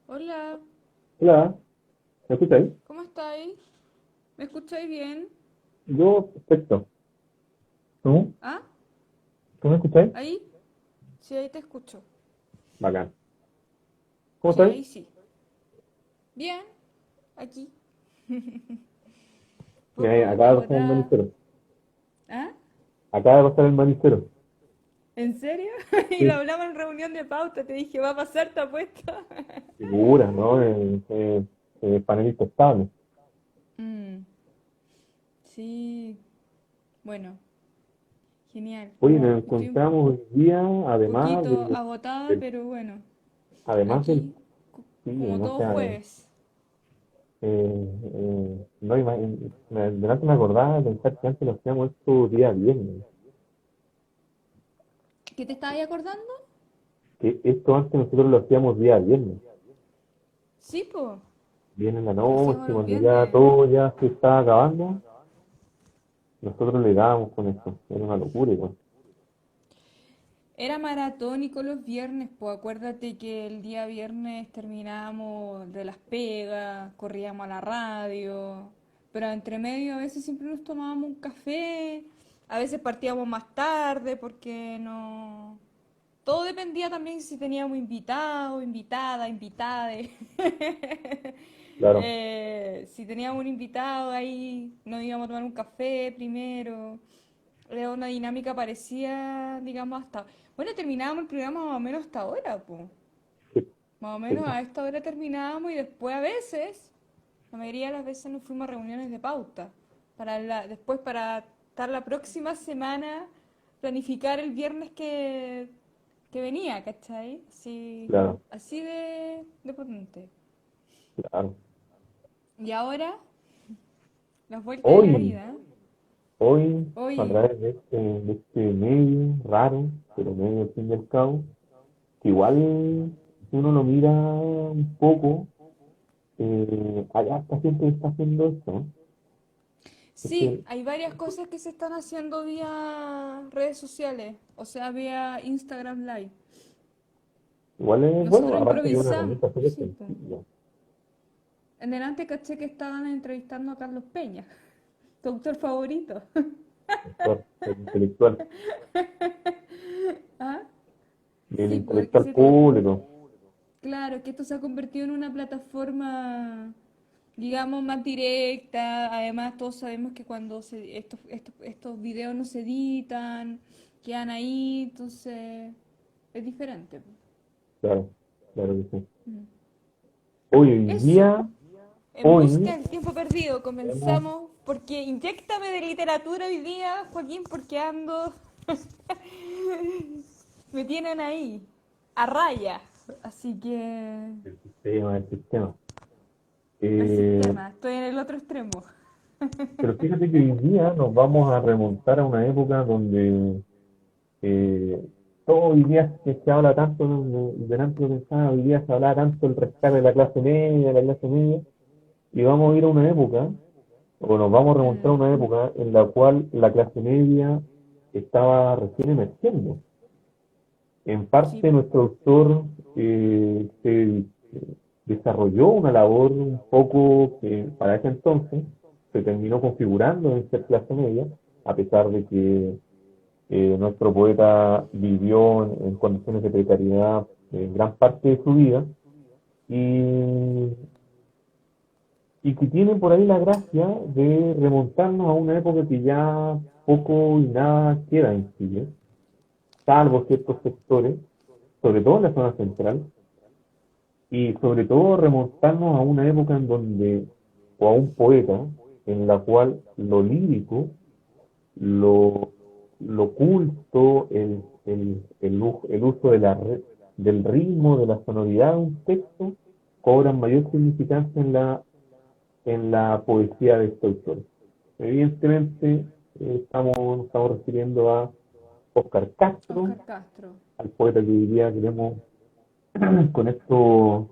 Hola, Hola, ¿me escucháis? ¿cómo estáis? ¿Me escucháis bien? Yo, perfecto. ¿Tú? ¿Ah? ¿Tú me escucháis? ¿Ahí? Sí, ahí te escucho. Bacán. ¿Cómo Sí, estáis? ahí sí. Bien, aquí. Mira, Poco acaba de pasar el agotada. manicero. ¿Ah? Acaba de pasar el manicero. ¿En serio? Y lo Sí. hablamos en reunión de pauta. Te dije, va a pasar, te apuesto. Figura, ¿no? Panelista estable. Mm, sí, bueno, genial. Oye, nos Estoy un encontramos hoy día, poquito agotada, del- pero bueno, además del, aquí, sí, como no todo sé, jueves. no, delante me acordaba de pensar que antes lo hacíamos esto día viernes. ¿Qué te estabas acordando? Que esto antes nosotros lo hacíamos día viernes. Sí, pues, Viene en la lo noche, hacíamos los cuando ya viernes. todo ya se está acabando. Nosotros le dábamos con eso, era una locura igual. Era maratónico los viernes, pues acuérdate que el día viernes terminábamos de las pegas, corríamos a la radio, pero entre medio a veces siempre nos tomábamos un café, a veces partíamos más tarde porque no... Todo dependía también si teníamos invitado, invitada, invitade. Claro, Si teníamos un invitado ahí, nos íbamos a tomar un café primero. Era una dinámica parecida, digamos, hasta... Bueno, terminábamos el programa más o menos hasta ahora, pues. sí, Más o sí, menos a esta hora terminábamos y después a veces, la mayoría de las veces nos fuimos a reuniones de pauta. Después para estar la próxima semana, planificar el viernes que venía, ¿cachai? Así, claro, así de potente. claro. Y ahora, las vueltas de la Hoy, vida. hoy, a Hoy, través de este medio raro, pero medio al fin y al cabo, que igual si uno lo mira un poco, hay harta gente que está haciendo esto, ¿no? sí, Este, hay varias cosas que se están haciendo vía redes sociales, o sea, vía Instagram Live. igual es bueno, Nosotros aparte que es una improvisamos, herramienta súper sí, po. sencilla, En delante caché que estaban entrevistando a Carlos Peña, tu autor favorito. el intelectual, ¿Ah? el Sí, pues intelectual público, claro, que esto se ha convertido en una plataforma, digamos, más directa. Además, todos sabemos que cuando estos videos no se editan, quedan ahí, entonces es diferente, po. claro, claro que sí. Mm. Hoy Eso, día, en hoy busca del tiempo perdido, tenemos, comenzamos porque inyéctame de literatura hoy día, Joaquín, porque ando, me tienen ahí, a raya. Así que el sistema. el Eh, sistema, estoy en el otro extremo. pero fíjate que hoy día nos vamos a remontar a una época donde todo hoy día que se habla tanto, delante de pensaba, hoy día se hablaba tanto del rescate de la clase media, y vamos a ir a una época, o nos vamos a remontar a Mm, una época en la cual la clase media estaba recién emergiendo. En sí, parte po. nuestro autor desarrolló una labor un poco que para ese entonces se terminó configurando en ser clase media, a pesar de que nuestro poeta vivió en condiciones de precariedad gran parte de su vida y, y que tiene por ahí la gracia de remontarnos a una época que ya poco y nada queda en Chile, salvo ciertos sectores, sobre todo en la zona central, y sobre todo remontarnos a una época en donde, o a un poeta, en la cual lo lírico, lo, lo culto, el uso del ritmo, de la sonoridad de un texto, cobran mayor significancia en la poesía de este autor. Evidentemente, nos estamos refiriendo a Oscar Castro, Oscar Castro. al poeta que hoy día queremos con esto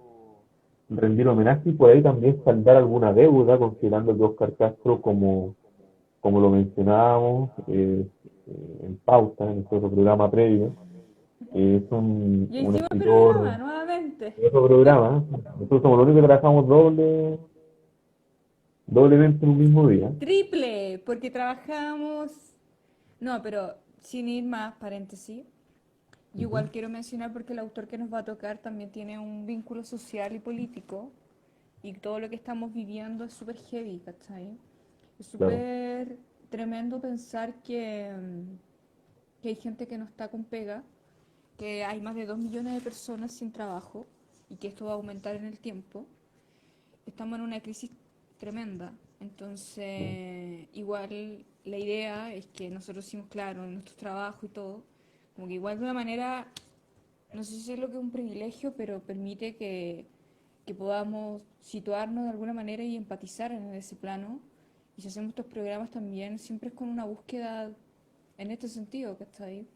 rendir homenaje y por ahí también saldar alguna deuda, considerando que Oscar Castro, como lo mencionábamos en pauta, en nuestro programa previo, es Ya un hicimos el programa escritor nuevamente. de otro programa. Nosotros somos los únicos que trabajamos doblemente en un mismo día. Triple, porque trabajamos... No, pero sin ir más, paréntesis. Yo Ujú. igual quiero mencionar porque el autor que nos va a tocar también tiene un vínculo social y político y todo lo que estamos viviendo es súper heavy, ¿cachai? Es Claro, súper tremendo pensar que hay gente que no está con pega, que hay más de 2 millones de personas sin trabajo y que esto va a aumentar en el tiempo. Estamos en una crisis tremenda. claro, Entonces, igual la idea es que nosotros hicimos claro en nuestro trabajo y todo, como que igual de una manera, no sé si es lo que es un privilegio, pero permite que podamos situarnos de alguna manera y empatizar en ese plano. Y si hacemos estos programas también, siempre es con una búsqueda en este sentido, ¿cachai?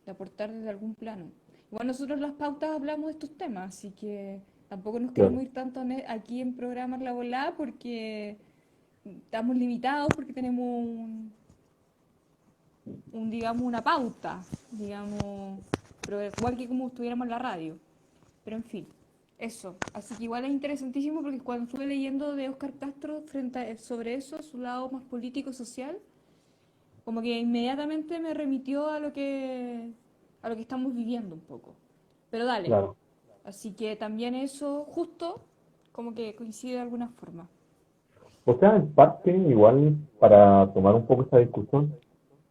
De aportar desde algún plano. Igual nosotros las pautas hablamos de estos temas, así que tampoco nos queremos claro, ir tanto aquí en programas La Volada porque estamos limitados, porque tenemos digamos, una pauta, digamos, pero igual que como estuviéramos en la radio. Pero en fin, eso. Así que igual es interesantísimo porque cuando estuve leyendo de Oscar Castro sobre eso, su lado más político-social, como que inmediatamente me remitió a lo que estamos viviendo un poco. Pero dale. claro. Así que también eso justo como que coincide de alguna forma. O sea, en parte, igual, para tomar un poco esa discusión,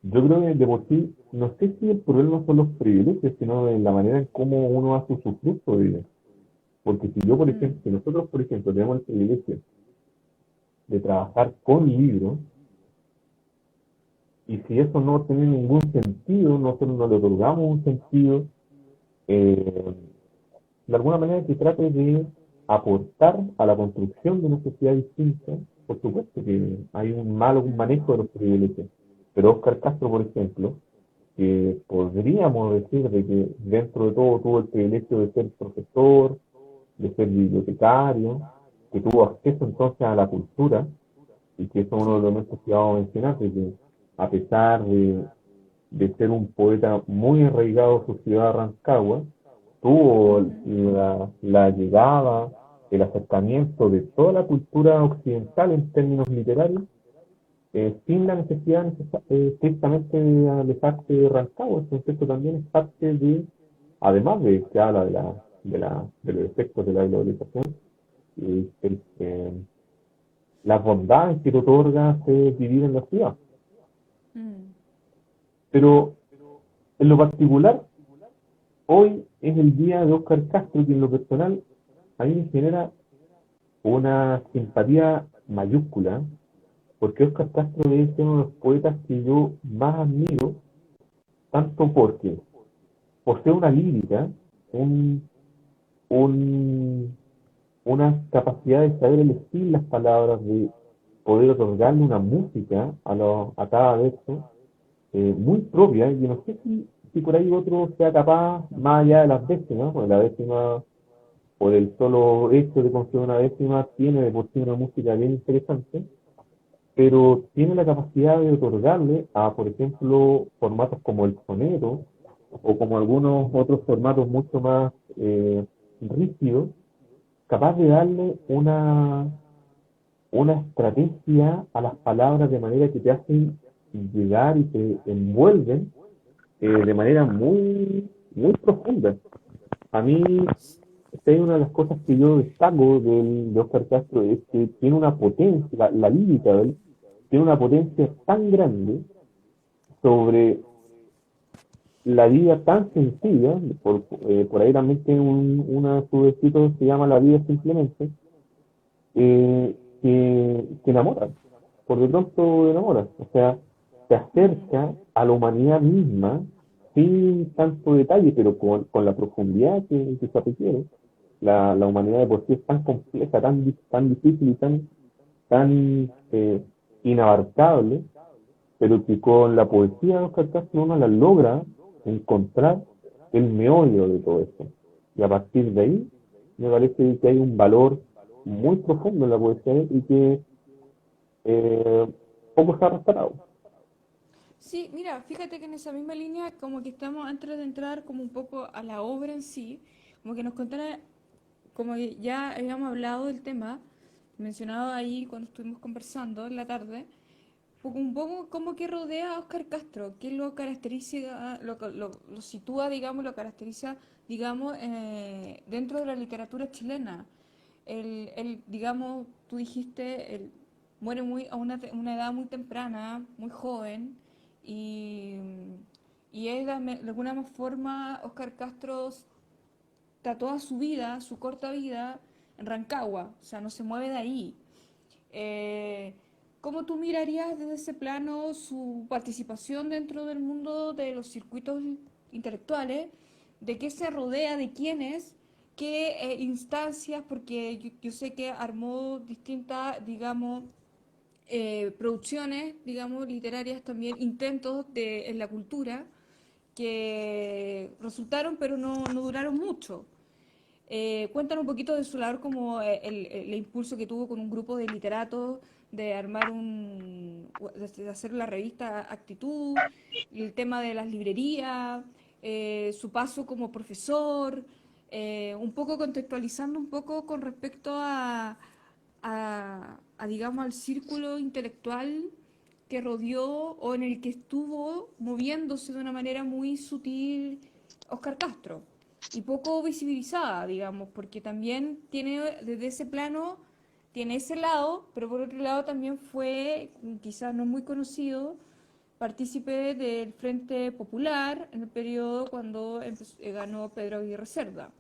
yo creo que de por sí, no sé si el problema son los privilegios, sino de la manera en cómo uno hace usufructo de ellos. Porque si yo, por Mm, ejemplo, si nosotros, por ejemplo, tenemos el privilegio de trabajar con libros, y si eso no tiene ningún sentido, nosotros no le otorgamos un sentido, eh, de alguna manera que trate de aportar a la construcción de una sociedad distinta, por supuesto que hay un malo mm, manejo de los privilegios. Pero Oscar Castro, por ejemplo, que podríamos decir de que dentro de todo tuvo el privilegio de ser profesor, de ser bibliotecario, que tuvo acceso entonces a la cultura, y que eso es uno de sí. los elementos que vamos a mencionar, de que a pesar de ser un poeta muy arraigado a su ciudad de Rancagua, tuvo Ujú. la llegada, el acercamiento de toda la cultura occidental en términos literarios, sin la necesidad estrictamente de alejarse de Rancagua. Entonces esto también es parte de, además de que habla de los efectos de la globalización, las bondades que te otorga vivir en la ciudad. Mm. Pero en lo particular, hoy es el día de Oscar Castro, que en lo personal a mí me genera una simpatía mayúscula, porque Oscar Castro es uno de los poetas que yo más admiro, tanto porque posee una lírica, un, un, una capacidad de saber elegir las palabras, de poder otorgarle una música a cada verso, muy propia, y no sé si por ahí otro sea capaz, más allá de las décimas, porque la décima, por el solo hecho de conseguir una décima, tiene de por sí una música bien interesante, pero tiene la capacidad de otorgarle a, por ejemplo, formatos como el soneto, o como algunos otros formatos mucho más rígidos, capaz de darle una estrategia a las palabras de manera que te hacen llegar y te envuelven de manera muy profunda. A mí, esta es una de las cosas que yo destaco de Oscar Castro, es que tiene una potencia, la lírica de él, tiene una potencia tan grande sobre la vida tan sencilla, por ahí también tiene una de sus escritos que se llama La vida simplemente, que enamora, por de pronto enamora, o sea, se Mm. acerca a la humanidad misma sin tanto detalle, pero con la profundidad que se requiere. La humanidad de por sí es tan compleja, tan difícil y tan inabarcable, pero que con la poesía de Oscar Castro uno la logra encontrar el meollo de todo esto. Y a partir de ahí, me parece que hay un valor muy profundo en la poesía y que eh, poco se ha rescatado. Sí, mira, fíjate que en esa misma línea, como que estamos antes de entrar como un poco a la obra en sí, como que nos contara, como que ya habíamos hablado del tema, mencionado ahí cuando estuvimos conversando en la tarde, un poco como que rodea a Oscar Castro, que lo caracteriza, lo sitúa, digamos, lo caracteriza, digamos, dentro de la literatura chilena. Digamos, tú dijiste, él muere muy, a una edad muy temprana, muy joven, y, y es de alguna forma Oscar Castro está toda su vida, su corta vida, en Rancagua, o sea, no se mueve de ahí. Eh, ¿Cómo tú mirarías desde ese plano su participación dentro del mundo de los circuitos intelectuales? ¿De qué se rodea? ¿De quiénes? ¿Qué instancias? Porque yo sé que armó distintas, digamos, producciones, digamos, literarias también, intentos en la cultura que resultaron pero no duraron mucho. Cuéntanos un poquito de su labor como el impulso que tuvo con un grupo de literatos de armar de hacer la revista Actitud, el tema de las librerías, su paso como profesor, un poco contextualizando un poco con respecto digamos, al círculo intelectual que rodeó o en el que estuvo moviéndose de una manera muy sutil Oscar Castro y poco visibilizada, digamos, porque también tiene desde ese plano, tiene ese lado, pero por otro lado también fue, quizás no muy conocido, partícipe del Frente Popular en el periodo cuando ganó Pedro Aguirre Cerda.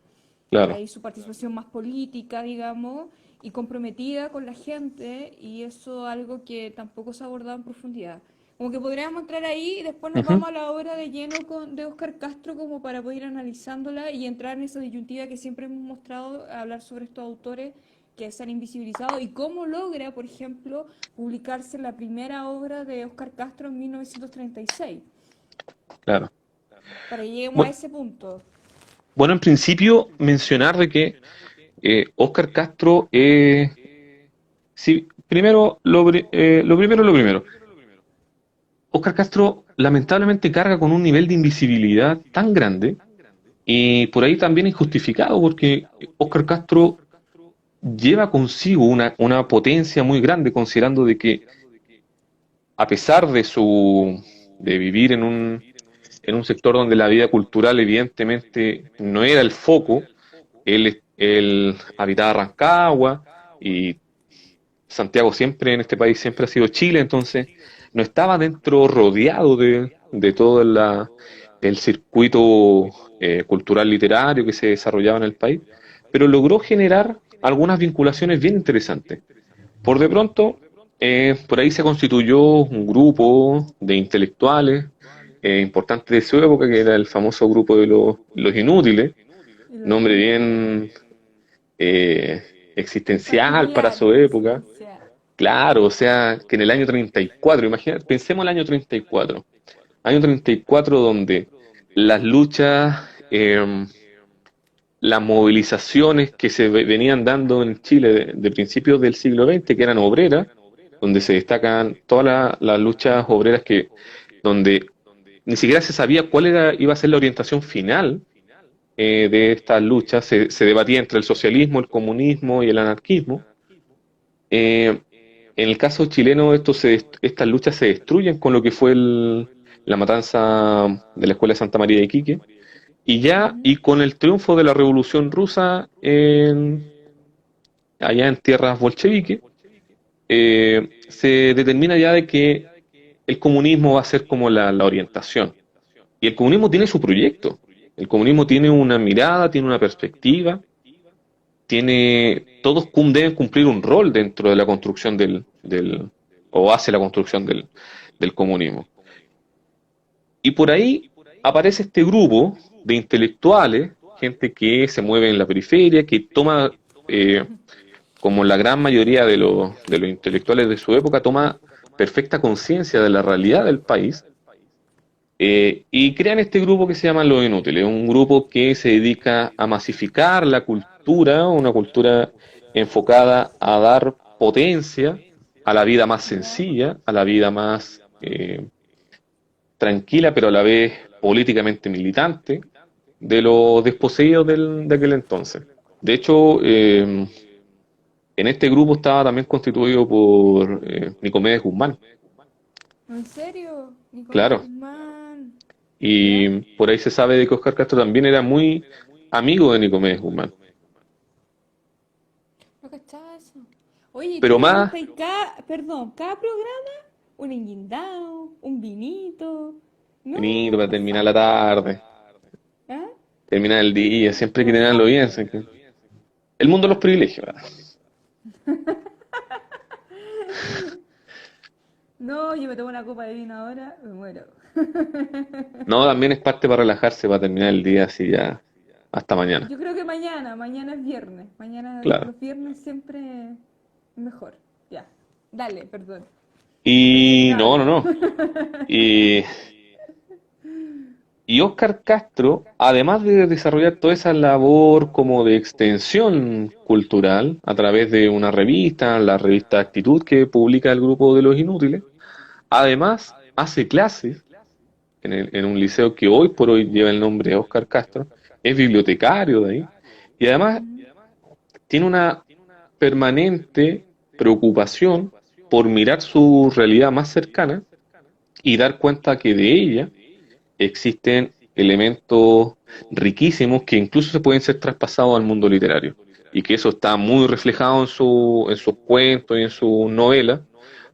Claro. Ahí su participación más política, digamos, y comprometida con la gente, y eso algo que tampoco se ha abordado en profundidad. Como que podríamos entrar ahí y después nos Ujú. vamos a la obra de lleno de Oscar Castro como para poder ir analizándola y entrar en esa disyuntiva que siempre hemos mostrado, hablar sobre estos autores que se han invisibilizado y cómo logra, por ejemplo, publicarse la primera obra de Oscar Castro en 1936, Claro. para que lleguemos a Bu- ese punto. Bueno, en principio mencionar de que Óscar Castro, sí, primero, lo primero. Óscar Castro lamentablemente carga con un nivel de invisibilidad tan grande y por ahí también injustificado porque Óscar Castro lleva consigo una potencia muy grande considerando de que a pesar de vivir en un sector donde la vida cultural evidentemente no era el foco, él habitaba Rancagua y Santiago siempre en este país siempre ha sido Chile, entonces no estaba dentro rodeado de todo el circuito cultural literario que se desarrollaba en el país, pero logró generar algunas vinculaciones bien interesantes. Por de pronto, por ahí se constituyó un grupo de intelectuales importantes de su época, que era el famoso grupo de los inútiles, Y lo nombre inútil, bien eh, existencial para particular, su época. existencial. Claro, o sea, que en el año 34, imagínate, pensemos el año 34, año 34 donde las luchas, las movilizaciones que se venían dando en Chile de principios del siglo XX, que eran obreras, donde se destacan todas las luchas obreras donde ni siquiera se sabía iba a ser la orientación final de estas luchas, se debatía entre el socialismo, el comunismo y el anarquismo. Eh, en el caso chileno, estas luchas se destruyen con lo que fue la matanza de la Escuela de Santa María de Iquique, y con el triunfo de la Revolución Rusa allá en tierras bolcheviques, se determina ya de que el comunismo va a ser como la orientación. Y el comunismo tiene su proyecto. El comunismo tiene una mirada, tiene una perspectiva, deben cumplir un rol dentro de la construcción o hace la construcción del comunismo. Y por ahí aparece este grupo de intelectuales, gente que se mueve en la periferia, que toma, como la gran mayoría de los intelectuales de su época, toma perfecta conciencia de la realidad del país, y crean este grupo que se llama Los Inútiles, un grupo que se dedica a masificar la cultura, una cultura enfocada a dar potencia a la vida más Ya. sencilla, a la vida más tranquila, pero a la vez políticamente militante, de los desposeídos de aquel entonces. De hecho, en este grupo estaba también constituido por Nicomedes Guzmán, ¿En serio? Nicolás claro, Guzmán. y ¿Ya? por ahí se sabe de que Oscar Castro también era muy amigo de Nicomedes Guzmán. No cachaba eso. Oye, ¿y tú Pero te más, gusta y cada programa? Un enguindado, un vinito. bonito No, para no terminar la falta. tarde, ¿Ah? terminar el día, siempre hay que No tenerlo bien. falta. ¿Sí? El mundo de los ¿Ya? privilegios, ¿verdad? No, yo me tomo una copa de vino ahora, me muero. No, también es parte para relajarse, para terminar el día así ya hasta mañana. Yo creo que mañana es viernes. Mañana, Claro. los viernes siempre mejor. Ya, dale, perdón. Y no, no, Continuamos. no. Y, y Óscar Castro, además de desarrollar toda esa labor como de extensión cultural a través de una revista, la revista Actitud que publica el grupo de los inútiles, además hace clases en un liceo que hoy por hoy lleva el nombre de Óscar Castro, es bibliotecario de ahí, y además Mm, tiene una permanente preocupación por mirar su realidad más cercana y dar cuenta que de ella existen elementos riquísimos que incluso se pueden ser traspasados al mundo literario y que eso está muy reflejado en sus cuentos y en sus novelas,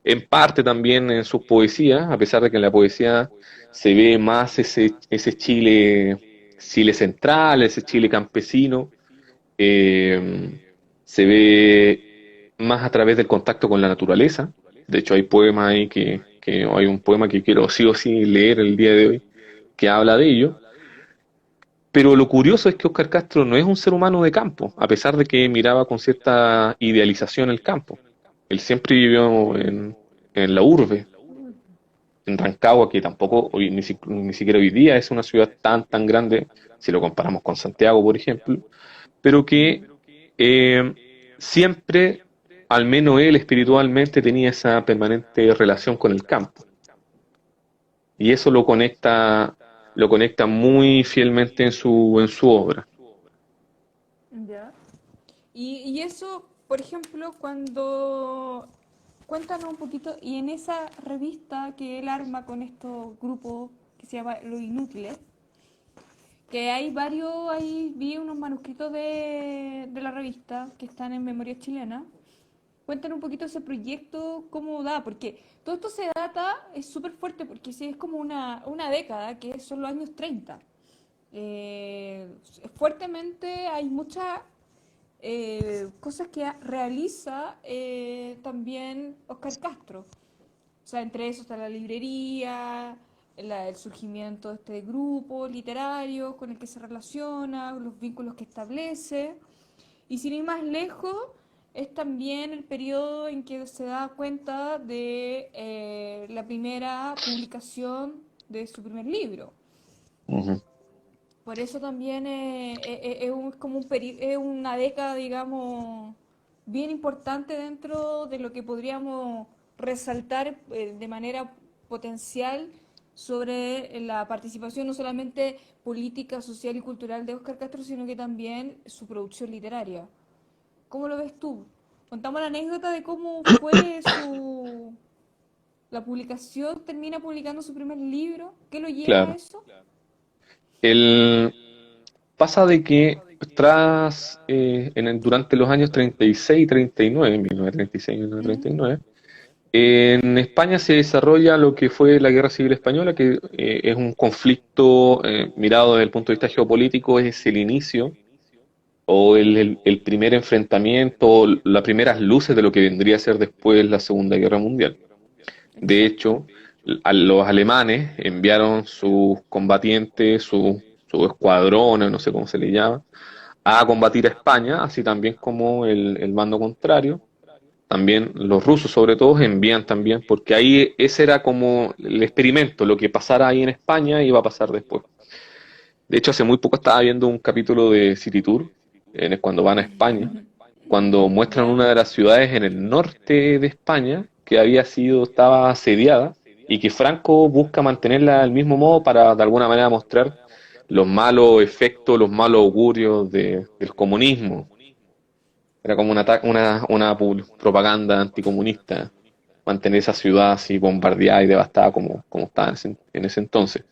en parte también en sus poesías, a pesar de que en la poesía se ve más ese Chile central, ese Chile campesino, eh, se ve más a través del contacto con la naturaleza. De hecho, hay poemas ahí que hay un poema que quiero sí o sí leer el día de hoy que habla de ello. Pero lo curioso es que Óscar Castro no es un ser humano de campo, a pesar de que miraba con cierta idealización el campo. Él siempre vivió en la urbe, en Rancagua, que tampoco hoy, ni siquiera hoy día es una ciudad tan grande, si lo comparamos con Santiago, por ejemplo, pero que mm. eh, siempre, al menos él espiritualmente, tenía esa permanente relación con el campo. Y eso lo conecta muy fielmente en su obra. Ya. Y eso, por ejemplo, cuando... Cuéntanos un poquito, y en esa revista que él arma con estos grupos que se llama Los Inútiles, que hay varios, ahí vi unos manuscritos de la revista que están en Memoria Chilena. Cuéntanos un poquito ese proyecto, cómo da, porque todo esto se data, es súper fuerte, porque sí, es como una década, que son los años 30. Fuertemente hay muchas cosas que realiza también Oscar Castro. O sea, entre eso está la librería, el surgimiento de este grupo literario con el que se relaciona, los vínculos que establece. Y sin ir más lejos, es también el periodo en que se da cuenta de la primera publicación de su primer libro. Ujú. Por eso también es como es una década, digamos, bien importante dentro de lo que podríamos resaltar de manera potencial sobre la participación no solamente política, social y cultural de Óscar Castro, sino que también su producción literaria. ¿Cómo lo ves tú? Contamos la anécdota de cómo fue la publicación, termina publicando su primer libro, ¿qué lo lleva a Claro. eso? El, pasa de que durante los años 36 y 39, 1936 y Mm, 1939, en España se desarrolla lo que fue la Guerra Civil Española, que es un conflicto mirado desde el punto de vista geopolítico, es el inicio o el primer enfrentamiento, las primeras luces de lo que vendría a ser después la Segunda Guerra Mundial. De exacto. hecho, a los alemanes enviaron sus combatientes, sus escuadrones, no sé cómo se le llama, a combatir a España, así también como el bando contrario. También los rusos, sobre todo, envían también, porque ahí ese era como el experimento, lo que pasara ahí en España iba a pasar después. De hecho, hace muy poco estaba viendo un capítulo de City Tour, cuando van a España, cuando muestran ¿Ya? una de las ciudades en el norte de España que estaba asediada y que Franco busca mantenerla del mismo modo para de alguna manera mostrar los malos efectos, los malos augurios del comunismo. Era como una propaganda anticomunista, mantener esa ciudad así bombardeada y devastada como estaba en ese entonces.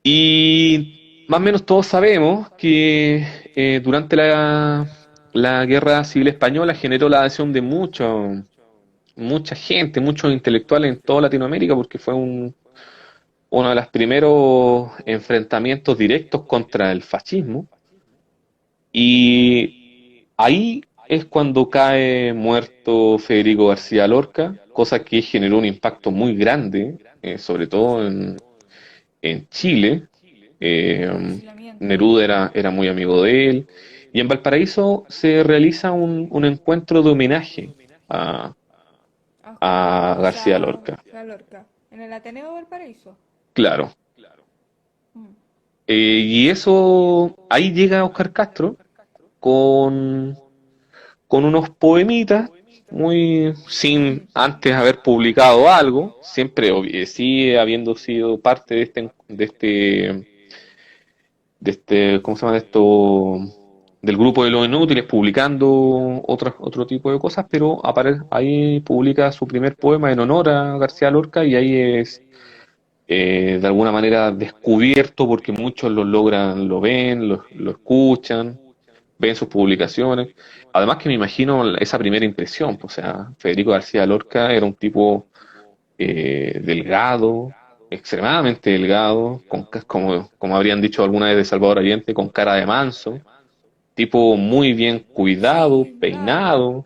Y más o menos todos sabemos que durante la Guerra Civil Española generó la adhesión de mucha gente, muchos intelectuales en toda Latinoamérica, porque fue uno de los primeros enfrentamientos directos contra el fascismo. Y ahí es cuando cae muerto Federico García Lorca, cosa que generó un impacto muy grande, sobre todo en Chile. El Eh, fusilamiento. Neruda era muy amigo de él. Y en Valparaíso se realiza un encuentro de homenaje a, A Oscar, a o García sea, Lorca. a Lorca. En el Ateneo de Valparaíso. Claro. Mm. Y eso, ahí llega Oscar Castro con, con unos poemitas, muy sin antes haber publicado algo, siempre sigue habiendo sido parte ¿cómo se llama esto? Del grupo de los inútiles, publicando otro tipo de cosas, pero ahí publica su primer poema en honor a García Lorca y ahí es de alguna manera descubierto porque muchos lo ven, lo escuchan, ven sus publicaciones. Además que me imagino esa primera impresión, pues, o sea, Federico García Lorca era un tipo delgado, extremadamente delgado, como habrían dicho alguna vez de Salvador Allende, con cara de manso, tipo muy bien cuidado, Sí, claro. peinado.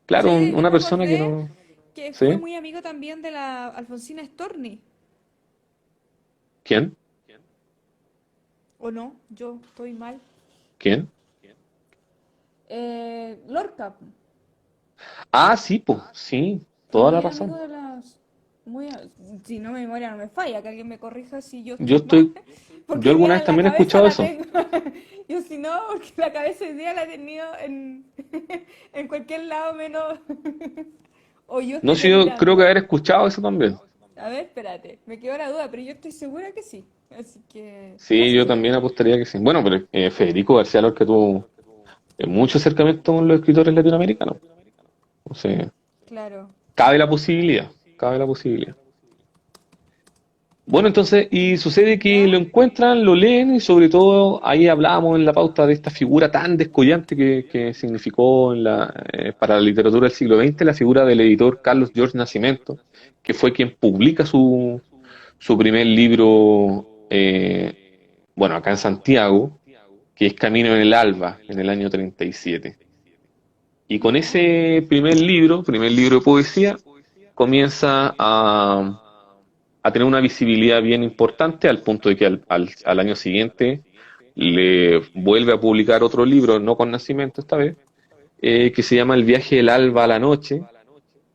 Claro, Sí, yo una me persona que acordé no. que fue ¿Sí? muy amigo también de la Alfonsina Storni. ¿Quién? ¿O no? Yo estoy mal. ¿Quién? Lorca. Ah, sí, pues, sí, Fue toda la muy amigo razón. de las... Muy, si no mi memoria no me falla, que alguien me corrija si yo Yo estoy mal. estoy, yo Porque hoy alguna día vez en la también he cabeza escuchado la eso. tengo. Yo si no, porque la cabeza hoy día la he tenido en cualquier lado menos... O yo No estoy sé, yo creo que delirando. haber escuchado eso también. A ver, espérate. Me quedó la duda, pero yo estoy segura que sí. Así que Sí, casi yo segura. también apostaría que sí. Bueno, pero Federico García Lorca tuvo mucho acercamiento con los escritores latinoamericanos. O sea, Claro. cabe la posibilidad, cabe la posibilidad. Bueno, entonces, y sucede que lo ¿Ya? encuentran, lo leen y sobre todo ahí hablábamos en la pauta de esta figura tan descollante que significó para la literatura del siglo XX la figura del editor Carlos George Nascimento, que fue quien publica su primer libro, bueno, acá en Santiago, que es Camino en el Alba, en el año 37. Y con ¿Ya? ese primer libro de poesía, comienza a tener una visibilidad bien importante al punto de que al año siguiente le vuelve a publicar otro libro, no con Nacimiento esta vez, que se llama El viaje del alba a la noche,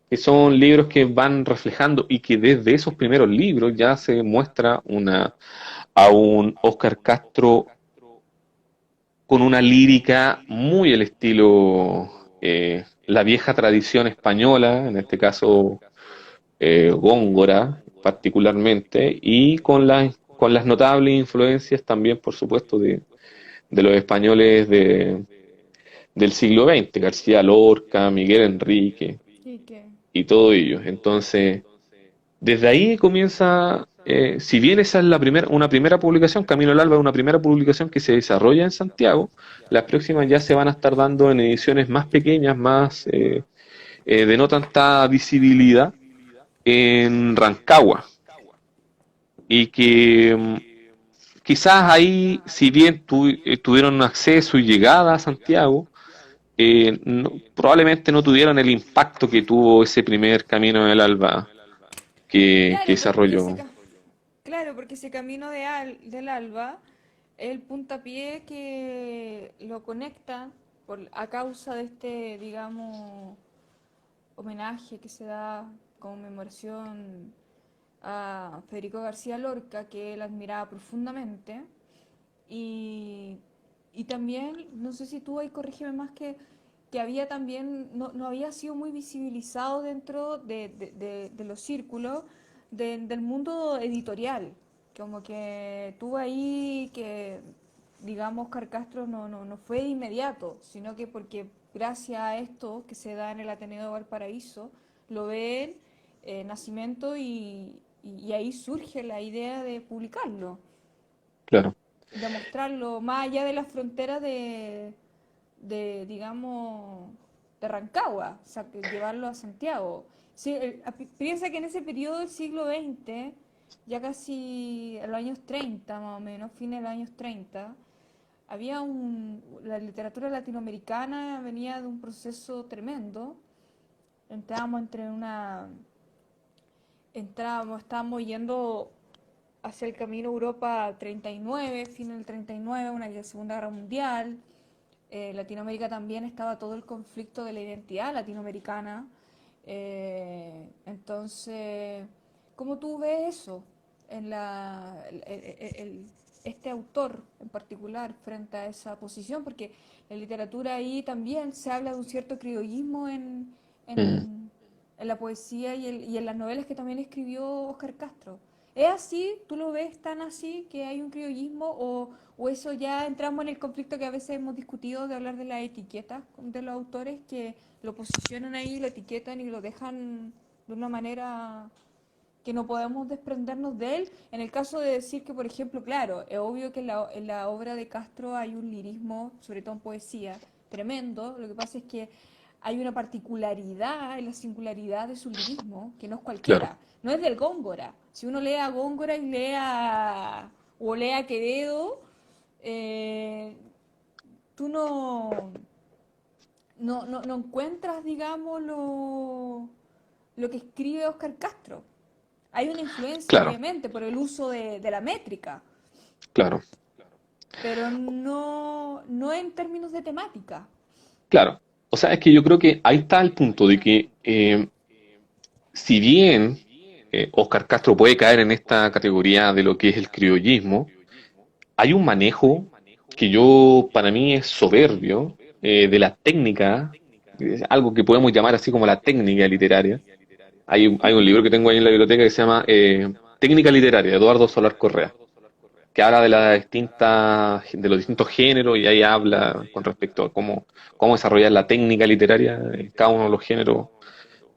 que son libros que van reflejando y que desde esos primeros libros ya se muestra a un Óscar Castro con una lírica muy al estilo la vieja tradición española, en este caso Góngora particularmente, y con las notables influencias también, por supuesto, de los españoles del siglo XX, García Lorca, Miguel Enrique ¿Y qué? y todo ello. Entonces, desde ahí comienza, si bien esa es una primera publicación, Camino al Alba es una primera publicación que se desarrolla en Santiago, las próximas ya se van a estar dando en ediciones más pequeñas, de no tanta visibilidad, en Rancagua. Y que quizás ahí, si bien tuvieron acceso y llegada a Santiago, probablemente no tuvieron el impacto que tuvo ese primer Camino del Alba que Claro, porque desarrolló. claro, porque ese camino del alba es el puntapié que lo conecta a causa de este, digamos, homenaje que se da, conmemoración a Federico García Lorca, que él admiraba profundamente. Y, y también, no sé si tú ahí corrígeme más, que que había también, no había sido muy visibilizado dentro de los círculos del mundo editorial. Como que tuvo ahí que, digamos, Carcastro no fue de inmediato, sino que porque gracias a esto que se da en el Ateneo de Valparaíso, lo ven Nacimiento y ahí surge la idea de publicarlo, claro, de mostrarlo más allá de las fronteras digamos, de Rancagua, o sea, que llevarlo a Santiago. Sí, piensa que en ese periodo del siglo XX, ya casi en los años 30 más o menos, fines de los años 30, la literatura latinoamericana venía de un proceso tremendo. Entrábamos entre una, estábamos yendo hacia el camino Europa 39, fin del 39, una Segunda Guerra Mundial. Latinoamérica también estaba todo el conflicto de la identidad latinoamericana. Entonces, ¿cómo tú ves eso en este autor en particular frente a esa posición? Porque en literatura ahí también se habla de un cierto criollismo mm, en la poesía y en las novelas que también escribió Óscar Castro. ¿Es así? ¿Tú lo ves tan así que hay un criollismo o eso ya entramos en el conflicto que a veces hemos discutido de hablar de las etiquetas de los autores que lo posicionan ahí, lo etiquetan y lo dejan de una manera que no podemos desprendernos de él? En el caso de decir que, por ejemplo, claro, es obvio que en la obra de Castro hay un lirismo, sobre todo en poesía, tremendo. Lo que pasa es que hay una particularidad en la singularidad de su lirismo, que no es claro, cualquiera, no es del Góngora. Si uno lee a Góngora y o lee a Quevedo, eh, tú no encuentras, digamos, lo que escribe Óscar Castro. Hay una influencia, claro, obviamente, por el uso de la métrica, claro, pero no en términos de temática. claro. O sea, es que yo creo que ahí está el punto de que si bien Oscar Castro puede caer en esta categoría de lo que es el criollismo, hay un manejo que yo, para mí, es soberbio de la técnica, es algo que podemos llamar así como la técnica literaria. Hay un libro que tengo ahí en la biblioteca que se llama Técnica Literaria, de Eduardo Solar Correa, que habla de de los distintos géneros y ahí habla con respecto a cómo desarrollar la técnica literaria en cada uno de los géneros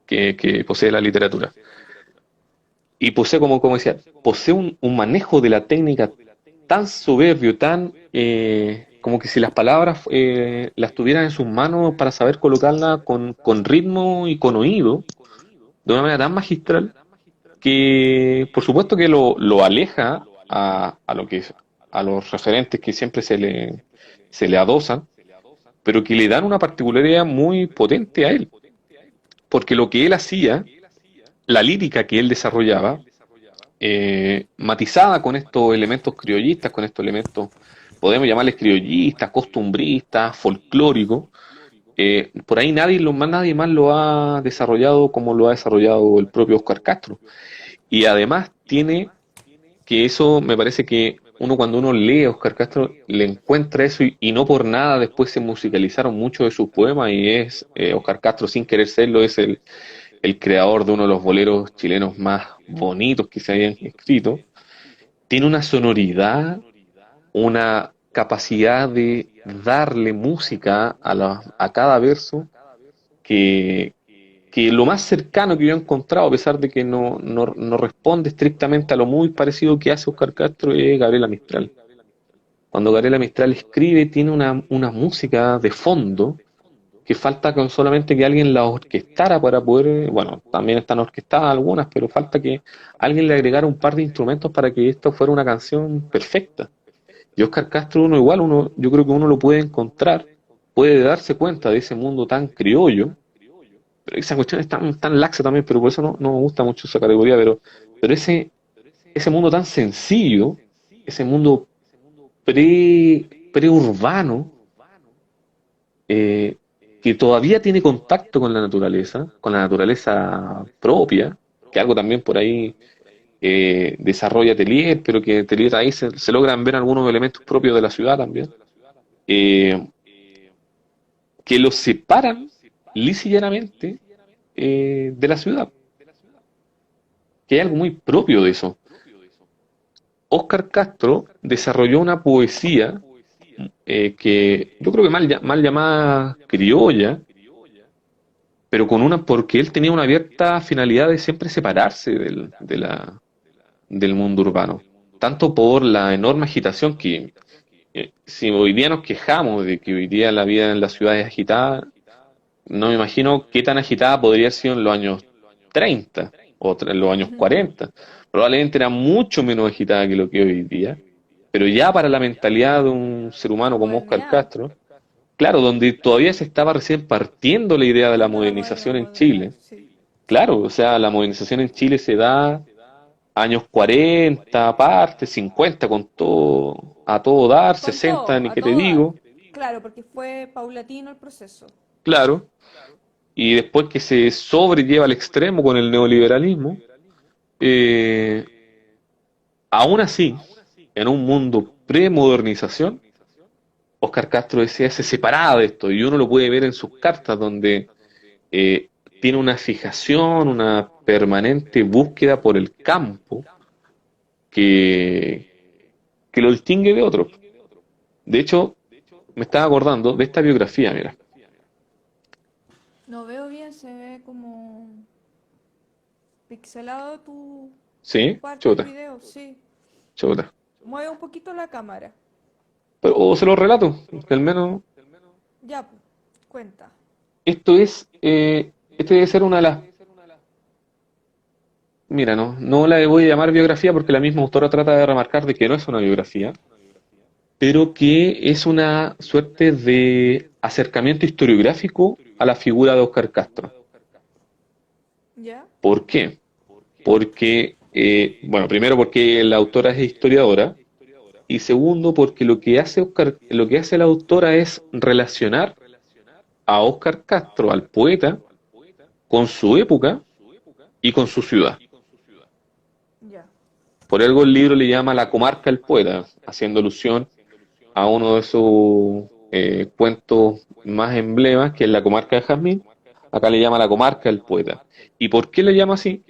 que posee la literatura. Y posee, como decía, posee un manejo de la técnica tan soberbio, tan como que si las palabras las tuvieran en sus manos para saber colocarlas con ritmo y con oído, de una manera tan magistral, que por supuesto que lo aleja a lo que a los referentes que siempre se le adosan, pero que le dan una particularidad muy potente a él, porque lo que él hacía, la lírica que él desarrollaba, matizada con estos elementos criollistas, con estos elementos, podemos llamarles criollistas, costumbristas, folclóricos, por ahí nadie más lo ha desarrollado como lo ha desarrollado el propio Oscar Castro. Y además tiene que eso, me parece que cuando uno lee a Oscar Castro le encuentra eso y no por nada después se musicalizaron muchos de sus poemas y es Oscar Castro sin querer serlo es el creador de uno de los boleros chilenos más bonitos que se hayan escrito. Tiene una sonoridad, una capacidad de darle música a cada verso que, que lo más cercano que yo he encontrado, a pesar de que no responde estrictamente a lo muy parecido que hace Oscar Castro, es Gabriela Mistral. Cuando Gabriela Mistral escribe, tiene una música de fondo que falta con solamente que alguien la orquestara para poder, bueno, también están orquestadas algunas, pero falta que alguien le agregara un par de instrumentos para que esto fuera una canción perfecta. Y Oscar Castro, yo creo que uno lo puede encontrar, puede darse cuenta de ese mundo tan criollo, pero esa cuestión es tan laxa también, pero por eso no me gusta mucho esa categoría, pero ese mundo tan sencillo, ese mundo preurbano, eh, que todavía tiene contacto con la naturaleza propia, que algo también por ahí desarrolla Atelier, pero que Atelier ahí se logran ver algunos elementos propios de la ciudad también. Eh, que los separan lisa y llanamente de la ciudad, que hay algo muy propio de eso. Óscar Castro desarrolló una poesía que yo creo que mal llamada criolla, pero porque él tenía una abierta finalidad de siempre separarse del mundo urbano, tanto por la enorme agitación que, si hoy día nos quejamos de que hoy día la vida en la ciudad es agitada, no me imagino qué tan agitada podría haber sido en los años 30 o en los años Ujú. 40. Probablemente era mucho menos agitada que lo que hoy día, pero ya para la mentalidad de un ser humano como Óscar Modernidad. Castro, claro, donde todavía se estaba recién partiendo la idea de la Partiendo la modernización en modernidad, Chile. sí. Claro, o sea, la modernización en Chile se da años 40, aparte, 50 con todo, a todo dar, Con 60, todo, ni a que te todo dar. digo, Claro, porque fue paulatino el proceso. claro, y después que se sobrelleva al extremo con el neoliberalismo, eh, aún así, en un mundo pre-modernización, Óscar Castro decía, se separaba de esto, y uno lo puede ver en sus cartas, donde eh, tiene una fijación, una permanente búsqueda por el campo que, que lo distingue de otros. De hecho, me estaba acordando de esta biografía, mira. No veo bien, se ve como pixelado tu ¿Sí? parte del Chuta, video, sí. chuta. Mueve un poquito la cámara. Pero, o se lo relato, que al menos Ya, pues, cuenta. este debe ser una de las. Mira, no la voy a llamar biografía porque la misma autora trata de remarcar de que no es una biografía, pero que es una suerte de acercamiento historiográfico a la figura de Óscar Castro. ¿Ya? ¿Por qué? Porque, bueno, primero porque la autora es historiadora y segundo porque lo que hace la autora es relacionar a Óscar Castro, al poeta, con su época y con su ciudad. Ya. Por algo el libro le llama La comarca del poeta, haciendo alusión a uno de sus cuentos más emblemas, que es La comarca de Jazmín. Acá le llama La comarca del poeta. ¿Y por qué le llama así?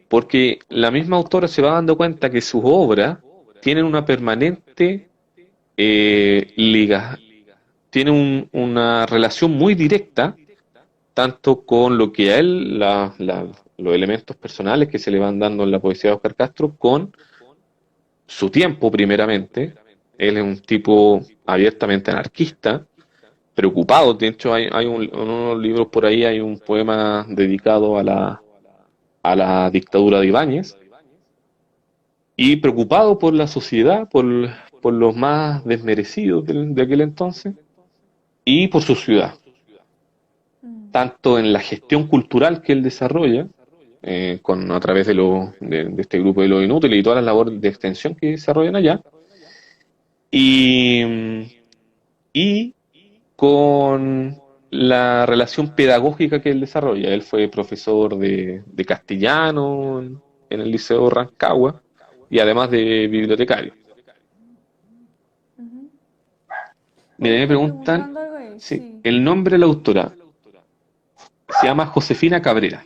Porque la misma autora se va dando cuenta que sus obras tienen una permanente liga, tienen una relación muy directa, tanto con lo que a él, los elementos personales que se le van dando en la poesía de Óscar Castro, con su tiempo primeramente. Él es un tipo abiertamente anarquista, preocupado. De hecho, en unos libros por ahí hay un poema dedicado a la dictadura de Ibáñez, y preocupado por la sociedad, por los más desmerecidos de aquel entonces, y por su ciudad, Mm. tanto en la gestión cultural que él desarrolla, a través de este grupo de los inútiles y todas las labores de extensión que desarrollan allá, y, y con la relación pedagógica que él desarrolla. Él fue profesor de castellano en el Liceo Rancagua y además de bibliotecario. Ujú. Mira, Oye, me están preguntan preguntando algo ahí, si sí. el nombre de la autora se llama Josefina Cabrera,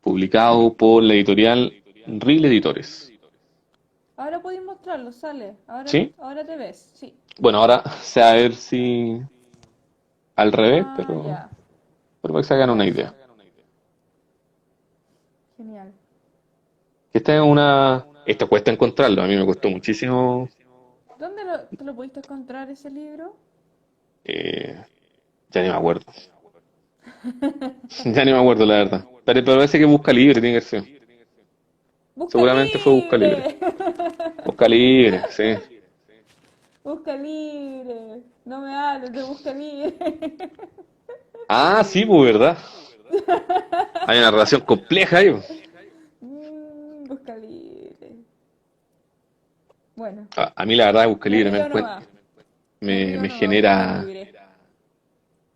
publicado por la editorial Ril Editores. Ahora podéis mostrarlo, sale. ¿Sí? Ahora te ves, sí. Bueno, ahora sé a ver si al revés, Ah, pero, ya. pero para que se hagan una Ya. idea. Genial. Esto cuesta encontrarlo, a mí me costó muchísimo. ¿Dónde te lo pudiste encontrar ese libro? eh, ya ni me acuerdo. Ya ni me acuerdo la verdad. Pero parece que Busca Libre tiene que ser. ¡Busca Seguramente fue Busca Libre. libre! Busca Libre, sí. ¡Busca libre! No me hables de busca libre. Ah, sí, pues verdad. Hay una relación compleja ahí, pues. Busca libre. Bueno, A mí la verdad Busca me Libre río nomás. Me río me nomás, busca genera. libre.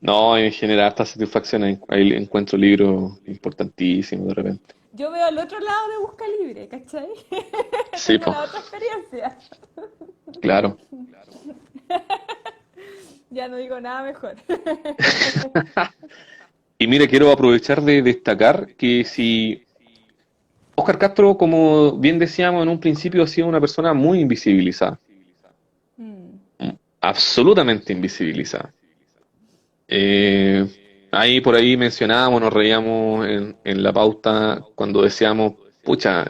No, me genera harta satisfacción. Ahí encuentro libros importantísimos de repente. Yo veo al otro lado de busca libre, ¿cachai? Sí, Tengo pues, la otra experiencia. claro. Ya no digo nada mejor. Y mira, quiero aprovechar de destacar que si Óscar Castro, como bien decíamos en un principio, ha sido una persona muy invisibilizada, Mm, absolutamente invisibilizada. Eh, Ahí por ahí mencionábamos, nos reíamos en la pauta cuando decíamos, pucha,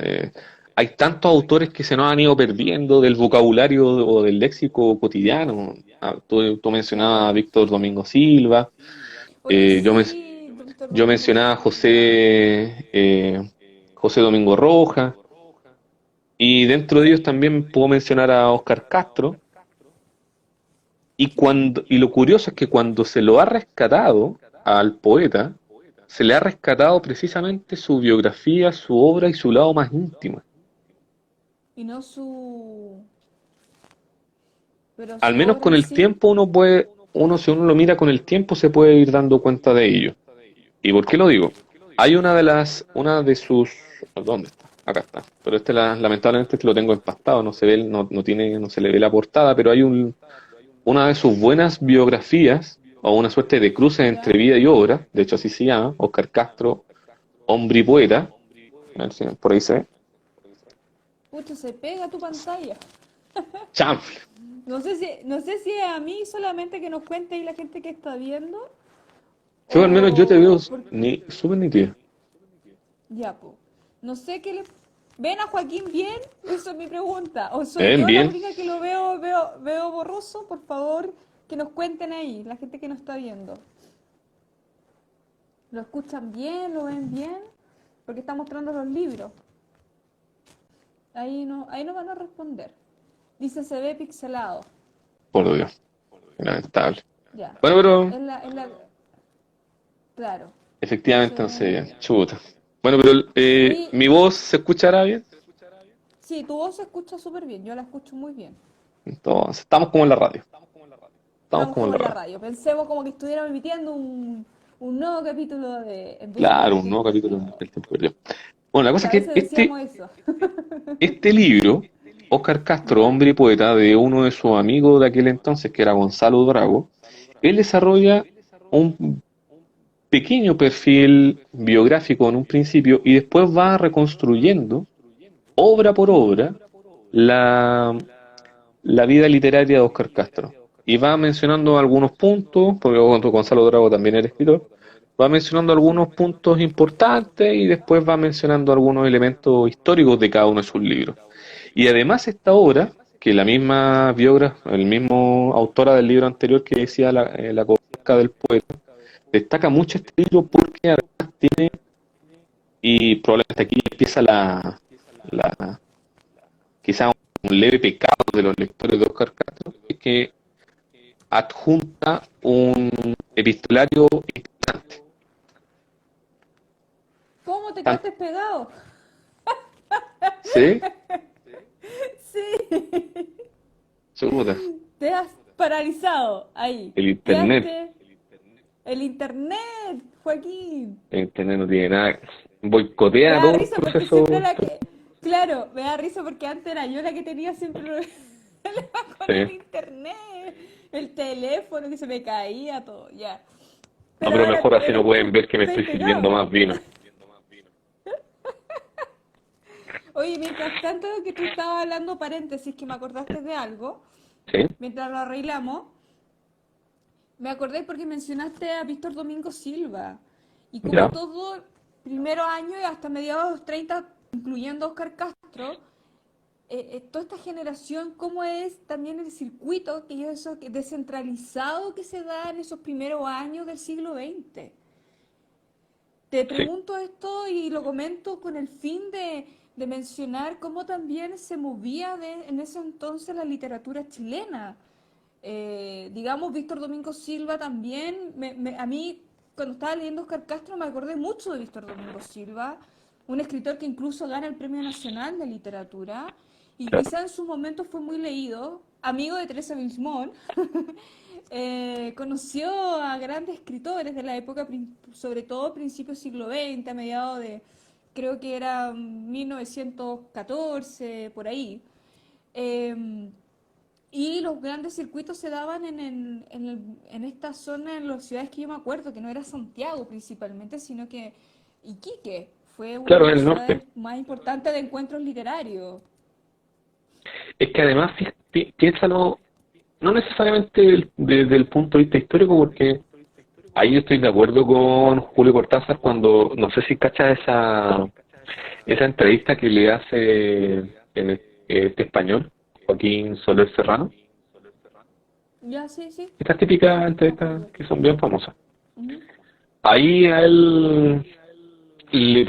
hay tantos autores que se nos han ido perdiendo del vocabulario o del léxico cotidiano. Ah, tú mencionabas a claro. Víctor Domingo Silva, Oye, yo, sí, doctor yo Domingo mencionaba a Silva. José Domingo Rojas, y dentro de ellos también puedo mencionar a Óscar Castro. Y lo curioso es que cuando se lo ha rescatado al poeta, se le ha rescatado precisamente su biografía, su obra y su lado más íntimo. Y no su... Pero Al su menos obra con en el sí. tiempo si uno lo mira con el tiempo, se puede ir dando cuenta de ello. ¿Y por qué lo digo? Hay una de sus, ¿dónde está? Acá está. Pero lamentablemente lo tengo empastado, no se ve, no se le ve la portada, pero hay una de sus buenas biografías, o una suerte de cruce entre ¿Ya? vida y obra, de hecho así se llama, Óscar Castro, hombre y poeta, a ver si por ahí se ve. Pucha, se pega a tu pantalla. Chanfle. No sé si es a mí solamente que nos cuente ahí la gente que está viendo. Yo al menos yo te veo Por... ni súper nítido. Ya, po. No sé qué le... ¿Ven a Joaquín bien? Eso es mi pregunta. ¿O ¿Me soy ven yo la bien? única que lo veo borroso? Por favor, que nos cuenten ahí, la gente que nos está viendo. ¿Lo escuchan bien? ¿Lo ven bien? Porque está mostrando los libros. Ahí no van a responder. Dice se ve pixelado. Por Dios, lamentable. Ya. Bueno, pero Es la... Claro. efectivamente no sé Se... bien, chuta. Bueno, pero Oye, mi voz se escuchará bien, sí, tu voz se escucha súper bien. Yo la escucho muy bien. entonces estamos como en la radio, estamos Estamos como en como la en la radio. radio. Pensemos como que estuviéramos emitiendo un nuevo capítulo de En Busca Claro, del un nuevo Tiempo capítulo Perdido. del tiempo perdido. Bueno, la cosa Que es a que veces decíamos eso. este libro, Óscar Castro, ¿Ya? hombre y poeta, de uno de sus amigos de aquel entonces, que era Gonzalo Drago, él desarrolla un pequeño perfil biográfico en un principio y después va reconstruyendo, obra por Ujú. obra, la, la vida literaria de Óscar Castro. Y va mencionando algunos puntos, porque Gonzalo Drago también era escritor, va mencionando Sí. algunos puntos importantes y después va mencionando algunos elementos históricos de cada uno de sus libros. Y además esta obra, que la misma biógrafa, el mismo autora del libro anterior que decía la comarca del poeta, destaca mucho este libro porque además tiene, y probablemente aquí empieza la quizá un leve pecado de los lectores de Oscar Castro, es que adjunta un epistolario importante. ¿Cómo te Tan- quedaste pegado? ¿Sí? Sí. Chuta, Te has paralizado ahí. el internet, Quedaste... El internet, Joaquín. el internet no tiene nada, Me boicotea da todo el risa porque proceso. siempre la que... Claro, me da risa porque antes era yo la que tenía siempre problemas con el Sí. internet, el teléfono que se me caía, todo, ya. No, Pero pero ahora mejor así no eres pueden tú, ver que me estoy estoy sirviendo pegado. más vino. Oye, mientras tanto que tú estabas hablando, paréntesis, que me acordaste de algo, ¿Sí? mientras lo arreglamos, me acordé porque mencionaste a Víctor Domingo Silva y como ¿Ya? todo primero año y hasta mediados de los 30, incluyendo a Oscar Castro, toda esta generación, cómo es también el circuito que eso que descentralizado que se da en esos primeros años del siglo XX. Te Sí. pregunto esto y lo comento con el fin de mencionar cómo también se movía en ese entonces la literatura chilena. Digamos, Víctor Domingo Silva también, a mí cuando estaba leyendo Oscar Castro me acordé mucho de Víctor Domingo Silva, un escritor que incluso gana el Premio Nacional de Literatura y Claro. quizá en sus momentos fue muy leído, amigo de Teresa Bilsmont. Conoció a grandes escritores de la época, sobre todo principios del siglo XX, a mediados de, creo que era 1914, por ahí. Eh, Y los grandes circuitos se daban en esta zona, en las ciudades que yo me acuerdo, que no era Santiago principalmente, sino que Iquique fue una Claro, de en las el norte. ciudades más importantes de encuentros literarios. Es que además, piénsalo, no necesariamente desde el punto de vista histórico, porque ahí yo estoy de acuerdo con Julio Cortázar cuando, no sé si cachas esa entrevista que le hace este español, Joaquín Soler Serrano. Ya, sí, sí, Estas típicas me entrevistas acuerdo. que son bien famosas. Ujú. Ahí a él le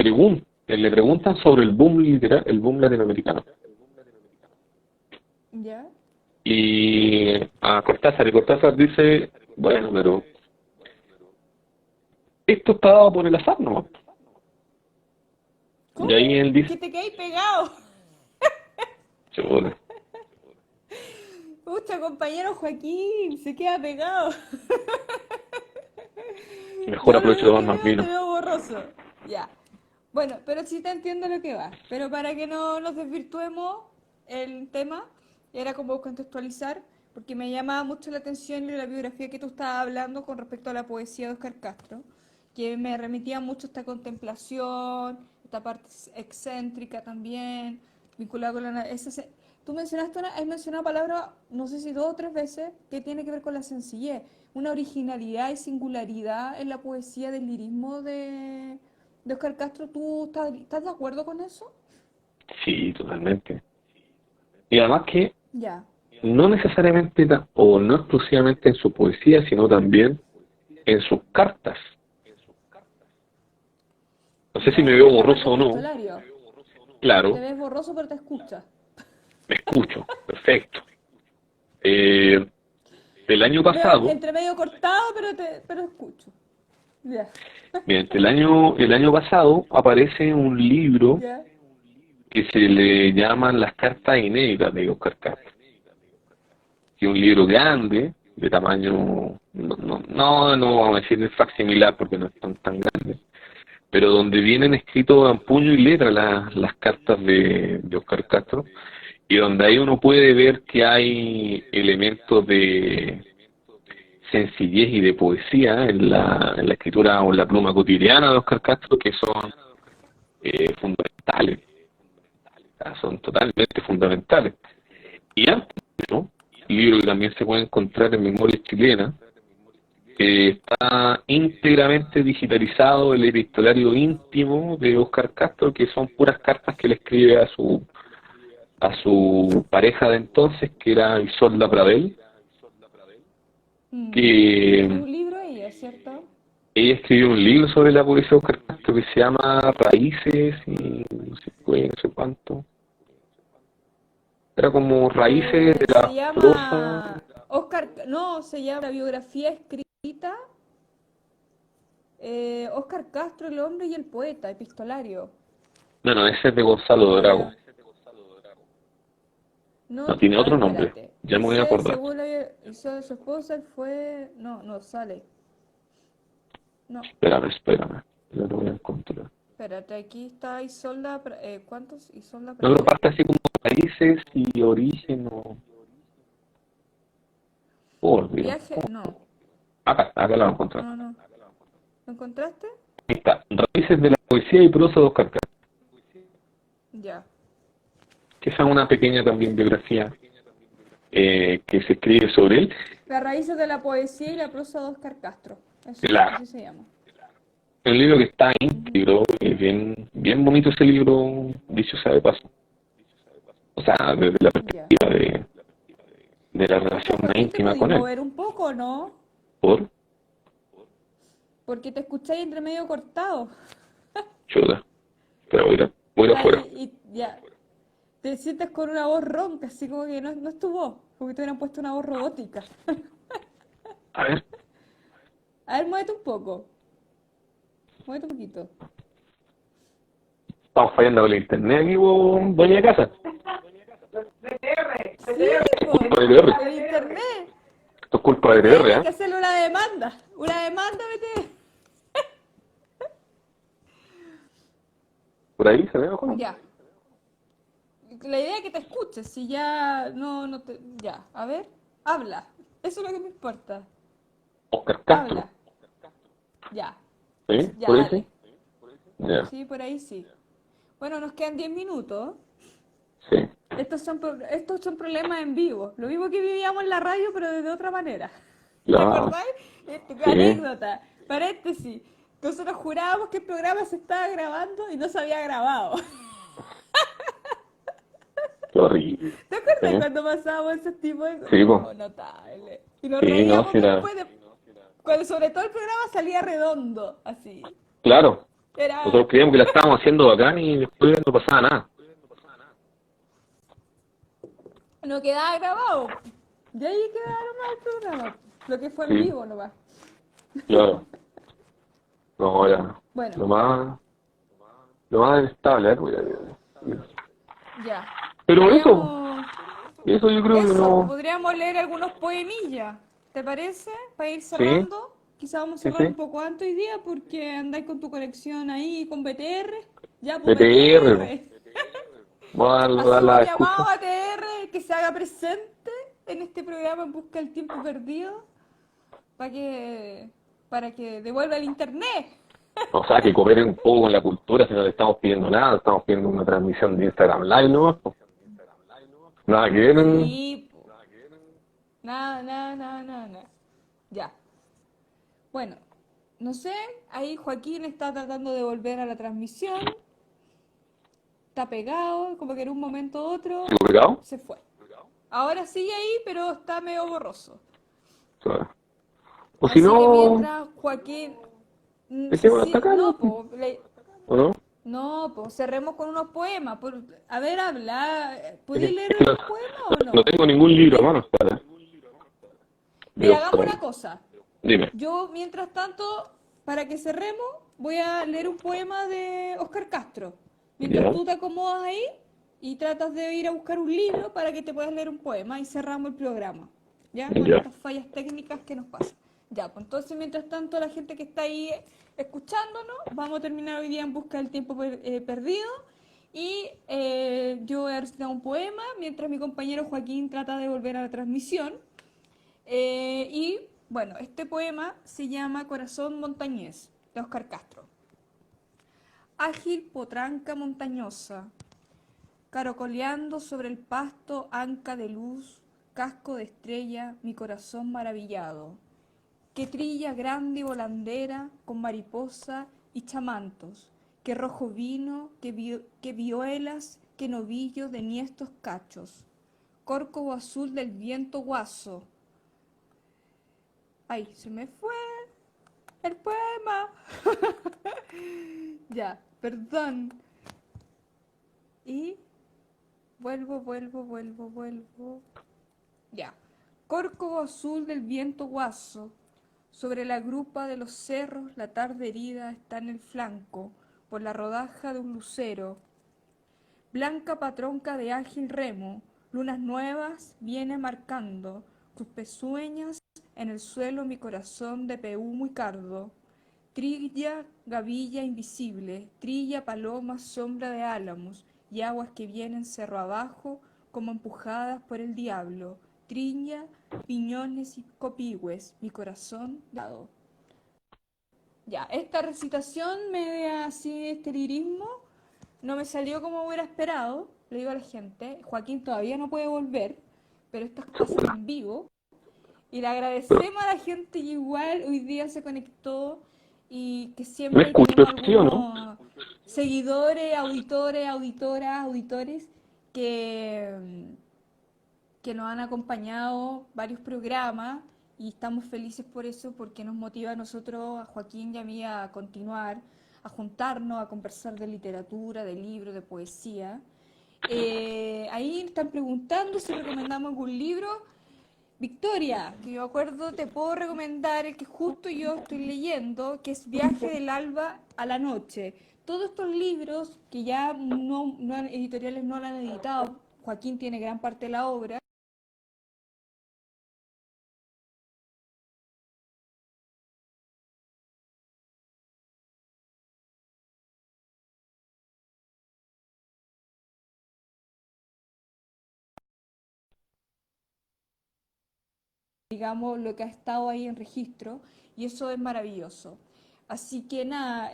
preguntan sobre el boom literal, el boom latinoamericano. Ya. Y y Cortázar dice, bueno, pero esto está dado por el azar nomás. Y ¿Cómo? ahí él dice, ¿Que te quedáis pegado? chuta, Pucha, compañero Joaquín, se queda pegado. mejor Yo lo aprovecho de único tomar que más veo te vino. veo borroso. Ya. Bueno, pero sí te entiendo lo que va. Pero para que no nos desvirtuemos el tema, era como contextualizar, porque me llamaba mucho la atención la biografía que tú estabas hablando con respecto a la poesía de Oscar Castro, que me remitía mucho a esta contemplación, esta parte excéntrica también, vinculada con tú mencionaste has mencionado palabra, no sé si 2 o 3 veces, que tiene que ver con la sencillez, una originalidad y singularidad en la poesía del lirismo de Oscar Castro. ¿Tú estás de acuerdo con eso? Sí, totalmente. Y además que Ya. no necesariamente o no exclusivamente en su poesía, sino también en sus cartas. No sé si me Ya. veo En la parte borroso o no. epistolaria. Te Claro, ves borroso pero te escuchas. me escucho, perfecto. Eh, el año Te veo pasado, entre medio cortado pero escucho. Ya. mediante el año pasado aparece un libro Ya. que se le llaman Las Cartas Inéditas de Oscar Castro, que es un libro grande, de tamaño, no vamos a decir de facsimilar porque no es tan grande, pero donde vienen escritos en puño y letra las cartas de Oscar Castro, y donde ahí uno puede ver que hay elementos de sencillez y de poesía en la escritura o en la pluma cotidiana de Oscar Castro que son fundamentales, son totalmente fundamentales. Y antes, ¿no? Libro que también se puede encontrar en Memoria Chilena, que está íntegramente digitalizado el epistolario íntimo de Oscar Castro, que son puras cartas que le escribe a su pareja de entonces, que era Isolda Pradel, Y que escribió un libro ella, ¿cierto? ella escribió un libro sobre la poesía de Oscar Castro que se llama Raíces y no sé, no sé cuánto. Era como Raíces de Se la prosa. llama Oscar, no, se llama la biografía escrita Oscar Castro, el hombre y el poeta, epistolario. No, ese es de Gonzalo Ah, Drago. ya. No, No, tiene a ver, otro nombre. espérate. Ya me voy a Dice, acordar. según hizo su esposa, él fue. No, no sale. No, Espérame. Ya lo voy a encontrar. espérate, aquí está Isolda. ¿Cuántos? Isolda No, pero Pradel. parte así como raíces y origen o... Oh, Dios. Viaje. No, Acá la voy a encontrar. no, no. ¿Lo encontraste? Ahí está. Raíces de la poesía y prosa de Oscar Castro. Ya. Que esa es una pequeña también biografía que se escribe sobre él. Las raíces de la poesía y la prosa de Oscar Castro. Eso, Claro. así se llama. Es un libro que está Ujú. íntegro, es bien bonito ese libro, dicho sea de paso. O sea, desde la Ya. perspectiva de la Pucha, relación más Joaquín, te íntima podí con él. mover un poco, ¿no? Por Porque te escucháis entre medio cortado. chuda. Pero voy a ir Está afuera. ahí y ya. Te sientes con una voz ronca, así como que no es tu voz. Como que te hubieran puesto una voz robótica. A ver, A ver, muévete un poco. Muévete un poquito. estamos fallando con el internet aquí, doña casa. Sí, Culpa de po, DTR. el internet. Esto es culpa de BTR, DTR, hay ¿eh? que hacerle una demanda. Una demanda, BTR. Por ahí se ve mejor. Ya. la idea es que te escuches, si ya no te... Ya, a ver, habla. Eso es lo que me importa. Oscar Castro, Habla. Ya, ¿sí? ya, ¿Por ahí sí? dale. Ya, Sí, por ahí sí. Bueno, nos quedan 10 minutos. sí, Estos son problemas en vivo. Lo mismo que vivíamos en la radio, pero de otra manera. ¿Te ya, acordáis? sí, Anécdota, paréntesis. Nosotros jurábamos que el programa se estaba grabando y no se había grabado. qué horrible. ¿Te acuerdas Sí, cuando pasábamos ese tipo de cosas? sí, pues, No, notable. Y nos sí, no, reíamos sí era, después de... Cuando sobre todo el programa salía redondo, así. claro, nosotros Era... creíamos que la estábamos haciendo bacán y después no pasaba nada. No quedaba grabado. De ahí quedaba nomás el programa. Lo que fue en Sí, vivo nomás. claro, no, era Bueno, lo más, lo más estable, ya. pero Podríamos... eso yo creo que Eso, no, podríamos leer algunos poemillas. ¿Te parece? Para ir sí, cerrando. Quizá vamos a sí, cerrar un sí, poco antes hoy día porque andáis con tu conexión ahí con BTR. Ya, pues BTR, po. BTR. Vamos a dar Hacemos la llamado excusa. a TR que se haga presente en este programa en busca del tiempo perdido para que, para que devuelva el internet. O sea, que cooperen un poco con la cultura, si no le estamos pidiendo nada, estamos pidiendo una transmisión de Instagram Live, ¿no? Nada que ver, Sí, po. Nada, nada, nada, nada, nada. Ya. Bueno, no sé, ahí Joaquín está tratando de volver a la transmisión, está pegado, como que en un momento u otro ¿sigo pegado? se fue. Ahora sigue ahí, pero está medio borroso. O sea, o si Así que no, mientras Joaquín... dejémoslo hasta acá, ¿no? No, po, ¿O no? no, pues cerremos con unos poemas. A ver, habla. ¿Podéis leer Es que algún poema o no no? tengo ningún libro a ¿Hay? mano, espera. Mira, Dios, hagamos espera. una cosa. Dime. Yo, mientras tanto, para que cerremos, voy a leer un poema de Oscar Castro. Mientras Ya, tú te acomodas ahí y tratas de ir a buscar un libro para que te puedas leer un poema y cerramos el programa. ¿Ya? Con ya. estas fallas técnicas que nos pasan. Ya, pues entonces, mientras tanto, la gente que está ahí escuchándonos, vamos a terminar hoy día en busca del tiempo perdido. Y yo voy a recitar un poema mientras mi compañero Joaquín trata de volver a la transmisión. Y bueno, este poema se llama Corazón Montañés, de Oscar Castro. Ágil potranca montañosa, caracoleando sobre el pasto anca de luz, casco de estrella, mi corazón maravillado, que trilla grande y volandera con mariposa y chamantos, que rojo vino, que vihuelas, que novillo de niestos cachos, córcova azul del viento guaso. Ay, se me fue el poema. Ya, perdón. Y vuelvo. Ya. Córcova azul del viento guaso. Sobre la grupa de los cerros la tarde herida está en el flanco por la rodaja de un lucero. Blanca patronca de ágil remo, lunas nuevas viene marcando tus pezueñas en el suelo mi corazón de pehumo y cardo. Trilla, gavilla invisible, trilla, paloma, sombra de álamos, y aguas que vienen cerro abajo como empujadas por el diablo. Trilla, piñones y copigües, mi corazón dado. Ya, esta recitación media así, este lirismo, no me salió como hubiera esperado, le digo a la gente. Joaquín todavía no puede volver, pero estas cosas en vivo. Y le agradecemos a la gente que igual hoy día se conectó y que ¿Me siempre escucho, tenemos sí o no? algunos seguidores, auditores, auditoras, auditores que, que nos han acompañado varios programas y estamos felices por eso porque nos motiva a nosotros, a Joaquín y a mí, a continuar, a juntarnos, a conversar de literatura, de libros, de poesía. Ahí están preguntando si recomendamos algún libro. Victoria, que yo acuerdo, te puedo recomendar el que justo yo estoy leyendo, que es Viaje del Alba a la Noche. Todos estos libros que ya editoriales no lo han editado, Joaquín tiene gran parte de la obra, digamos, lo que ha estado ahí en registro, y eso es maravilloso. Así que nada,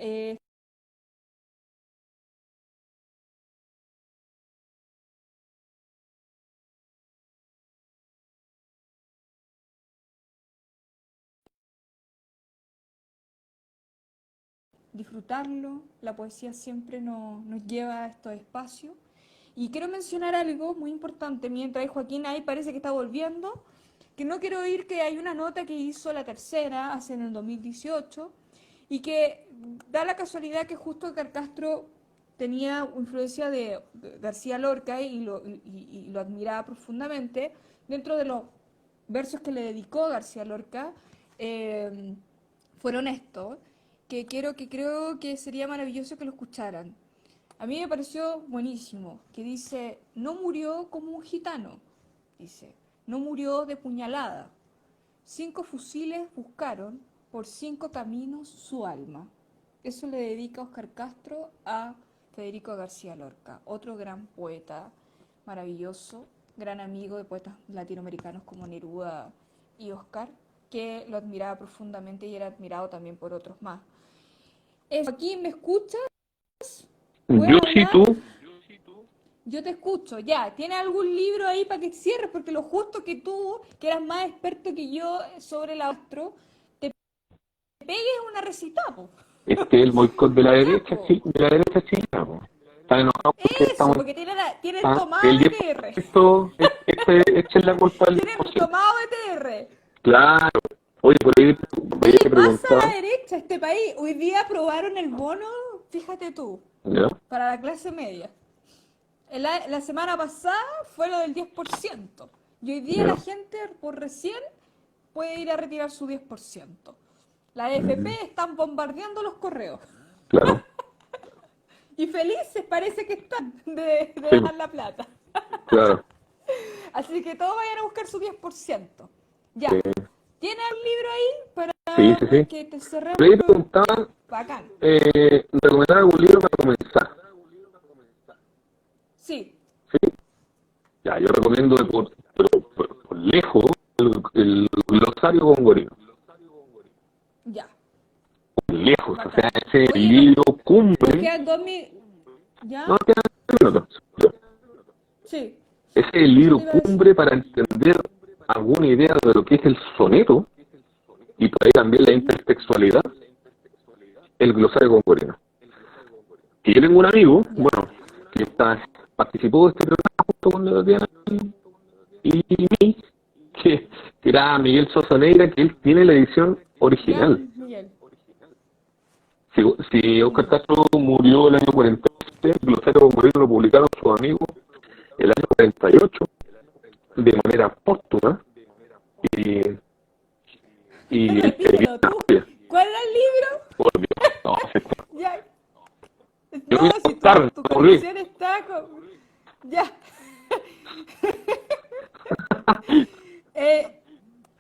disfrutarlo, la poesía siempre nos lleva a estos espacios. Y quiero mencionar algo muy importante, mientras Joaquín ahí parece que está volviendo, que no quiero oír que hay una nota que hizo La Tercera hace en el 2018 y que da la casualidad que justo Carcastro tenía influencia de García Lorca y lo admiraba profundamente. Dentro de los versos que le dedicó García Lorca fueron estos, que creo que sería maravilloso que lo escucharan. A mí me pareció buenísimo, que dice, no murió como un gitano, dice, no murió de puñalada. 5 fusiles buscaron por 5 caminos su alma. Eso le dedica Óscar Castro a Federico García Lorca, otro gran poeta maravilloso, gran amigo de poetas latinoamericanos como Neruda y Óscar, que lo admiraba profundamente y era admirado también por otros más. Aquí me escuchas, Yo ¿puedo sí, hablar? tú. Yo te escucho, ya. ¿Tienes algún libro ahí para que cierres? Porque lo justo que tú, que eras más experto que yo sobre la astro, te pegues una recita, po. El boicot de la Ya, derecha, po. sí, de la derecha chilena, po. Están enojados porque Eso, estamos, porque tienen tomado el BTR. 10%, echa la culpa al Tienen 10%. tomado BTR. Claro. Oye, por ahí, ¿Qué te le pasa a preguntaba, la derecha a este país? Hoy día aprobaron el bono, fíjate tú, ¿ya? para la clase media. La semana pasada fue lo del 10%. Y hoy día ¿Ya? la gente por recién puede ir a retirar su 10%. La AFP están bombardeando los correos. Claro. Y felices parece que están de Sí, dejar la plata. claro. Así que todos vayan a buscar su 10%. Ya. Sí, ¿Tienes el libro ahí para sí, sí. Sí. que te Por ahí cerremos? preguntaban, Bacán. recomendar algún libro para comenzar. Sí. ¿Sí? Ya, yo recomiendo por lejos el glosario gongorino. Ya. Por lejos, o sea, Bacán. ese Oye, libro nos cumbre. quedan 2 ¿Ya? No, quedan 3 minutos. Sí. Ese es el Eso libro te iba a decir. cumbre para entender alguna idea de lo que es el soneto y por ahí también la Ujú. intertextualidad, el glosario gongorino. Y yo tengo un amigo, Ya. bueno, que participó de este programa junto con la Diana y mí, que era Miguel Sosa Negra, que él tiene la edición Ya, original. Miguel. Si Óscar Ya. Castro murió el año 47, el glosario gongorino lo publicaron sus amigos el año 48, de manera póstuma, y, y Repítelo una tú. joya. ¿Cuál era el libro? Por Dios, no, Ya. yo No, voy a si contar, tu no volví. conexión está con... Ya. Eh,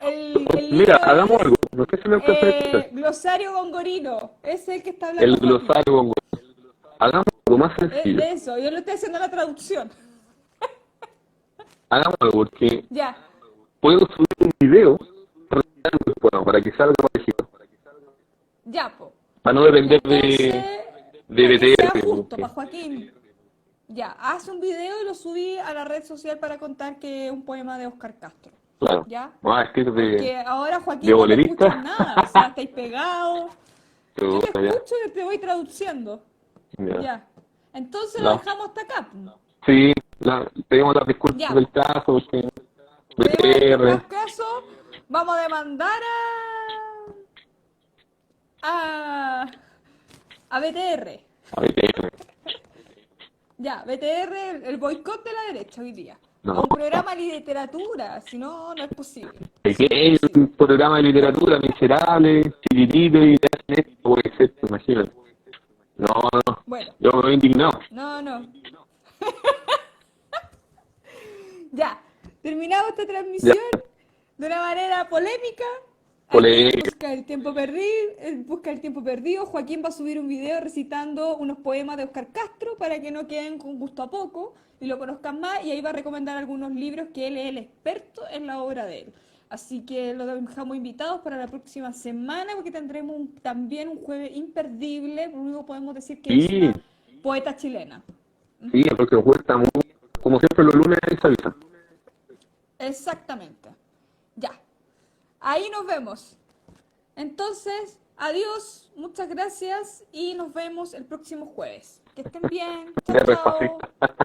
el Mira, libro hagamos es algo, no sé si me alcanza a escuchar. Glosario Gongorino. Ese es el que está El hablando Joaquín. glosario gongorino. Hagamos algo más sencillo. Eso, yo le estoy haciendo la traducción. Hagamos algo porque Ya. puedo subir un video bueno, para que salga parecido. Ya, po. Para no depender Entonces, de para que sea BTR. justo, Porque, para Joaquín. Ya, haz un video y lo subí a la red social para contar que es un poema de Óscar Castro. claro, ¿Ya? no, es que es Porque ahora, de Joaquín, no te bolerista. escuchas nada. O sea, estáis pegados. Yo te Ya, escucho y te voy traduciendo. ya. Ya. Entonces lo No. dejamos hasta acá, po. Sí, pedimos las disculpas Ya. del caso, porque Pedimos disculpas BTR, caso. Vamos a demandar a BTR. a BTR. Ya, BTR, el boicot de la derecha hoy día. No, A un programa de literatura, si no, no es posible. es que Sí, no hay es posible. un programa de literatura miserable, chiquitito, y te hacen esto, puede ser, imagínate. No, no, Bueno, yo me he indignado. no. Ya, terminamos esta Ya, transmisión de una manera polémica. Aquí en polémica. Busca el tiempo perdido. Joaquín va a subir un video recitando unos poemas de Óscar Castro para que no queden con gusto a poco y lo conozcan más. Y ahí va a recomendar algunos libros que él es el experto en la obra de él. Así que lo dejamos invitados para la próxima semana porque tendremos también un jueves imperdible. Lo único que podemos decir que es Sí, una poeta chilena. sí, el próximo jueves estamos, como siempre, los lunes se avisa. Exactamente. Ya. Ahí nos vemos. Entonces, adiós, muchas gracias y nos vemos el próximo jueves. Que estén bien. Chao, Ya, chao. despacito.